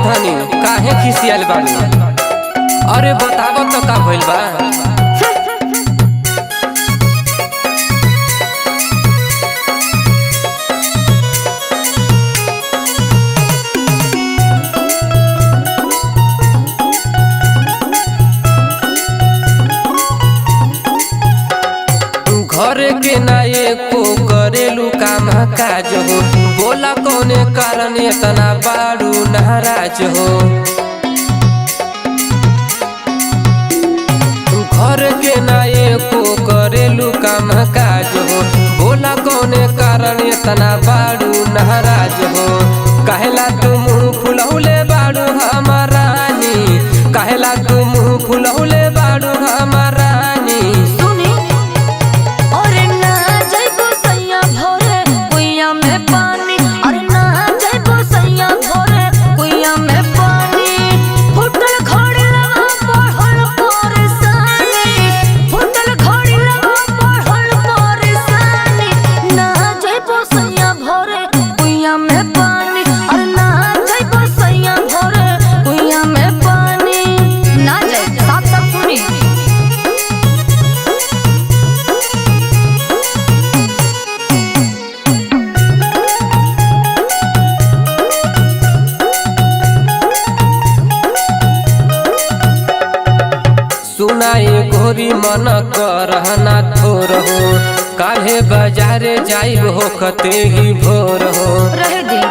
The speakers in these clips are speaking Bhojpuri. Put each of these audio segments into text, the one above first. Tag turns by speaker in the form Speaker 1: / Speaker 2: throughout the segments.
Speaker 1: धनी काहे खिसियाल बाड़ी? अरे बताबो तो का भइल बा? घर के ना एको करेलू काम काज हो, बोला कौने कारण इतना बाड़ू नाराज हो। घर के ना एको करेलू काम काज हो, बोला कौने कारण इतना बाड़ू नाराज हो। कहेला तू मुँह फुलौले बाड़ू हमारानी, कहेला तू मुँह फुलौले बाड़ू हमारानी। सुनाए गोरी मन करहना थोर हो, काहे बाजारे जाइब हो कते ही भोर हो।
Speaker 2: रह दे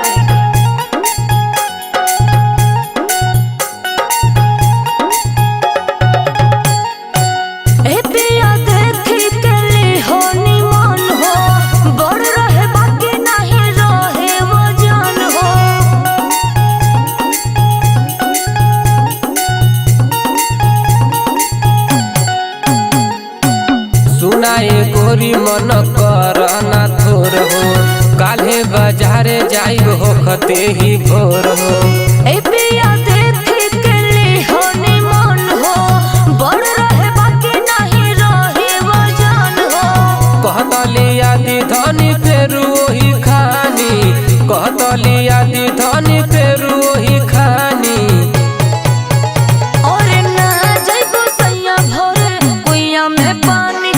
Speaker 1: सुनाए गोरी मन करना थोर हो, काल्हे बाजारे जाइब हो कते ही भोर हो।
Speaker 2: ए पिया देख के ले होनी मन हो, बड़ रहे बाकी नहीं रहे वजन हो।
Speaker 1: कहतली आदि धनी फेरू ओही खानी, कहतली आदि धनी फेरू ओही खानी।
Speaker 2: और ना जाइबो सैया भोरे कुइया में पानी,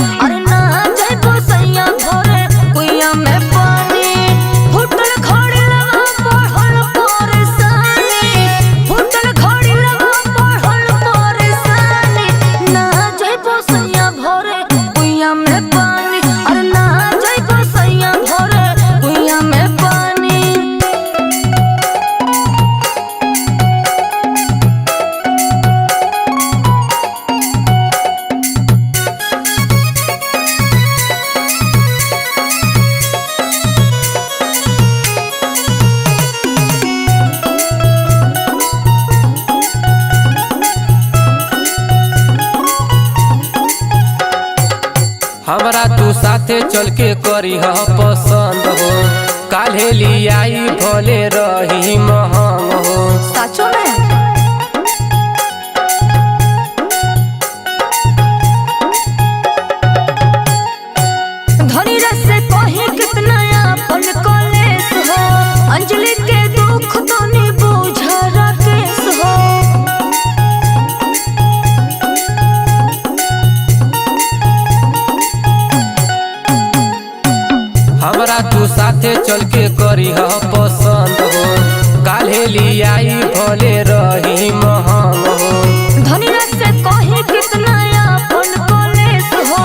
Speaker 1: हमरा तू साथे चल के करी ह पसंद हो, काल्हे लियाई भले रही महंग हो।
Speaker 2: सचो में धनी रस से कहीं कितना अपन कलेस हो, अंजलि के दुख तो नहीं बुझा राकेश हो।
Speaker 1: हमरा तू साथे चल के करी ह पसंद हो, काल्हे लियाई भले रही महंग हो।
Speaker 2: धनी रस से कहीं कितना अपन कलेस हो,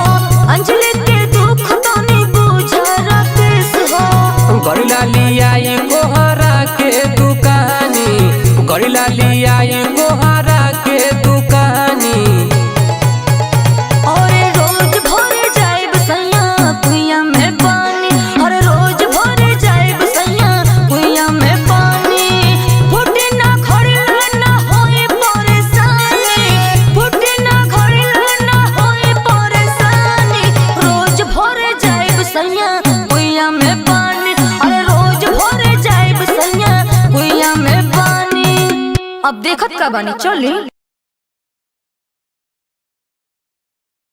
Speaker 2: अंजलि के दुख तो नहीं बुझा राकेश हो।
Speaker 1: गरिला लियाई कोहरा के दुकानी, गरिला लियाई कोहरा के दुकानी।
Speaker 2: अब देखत का बानी चली।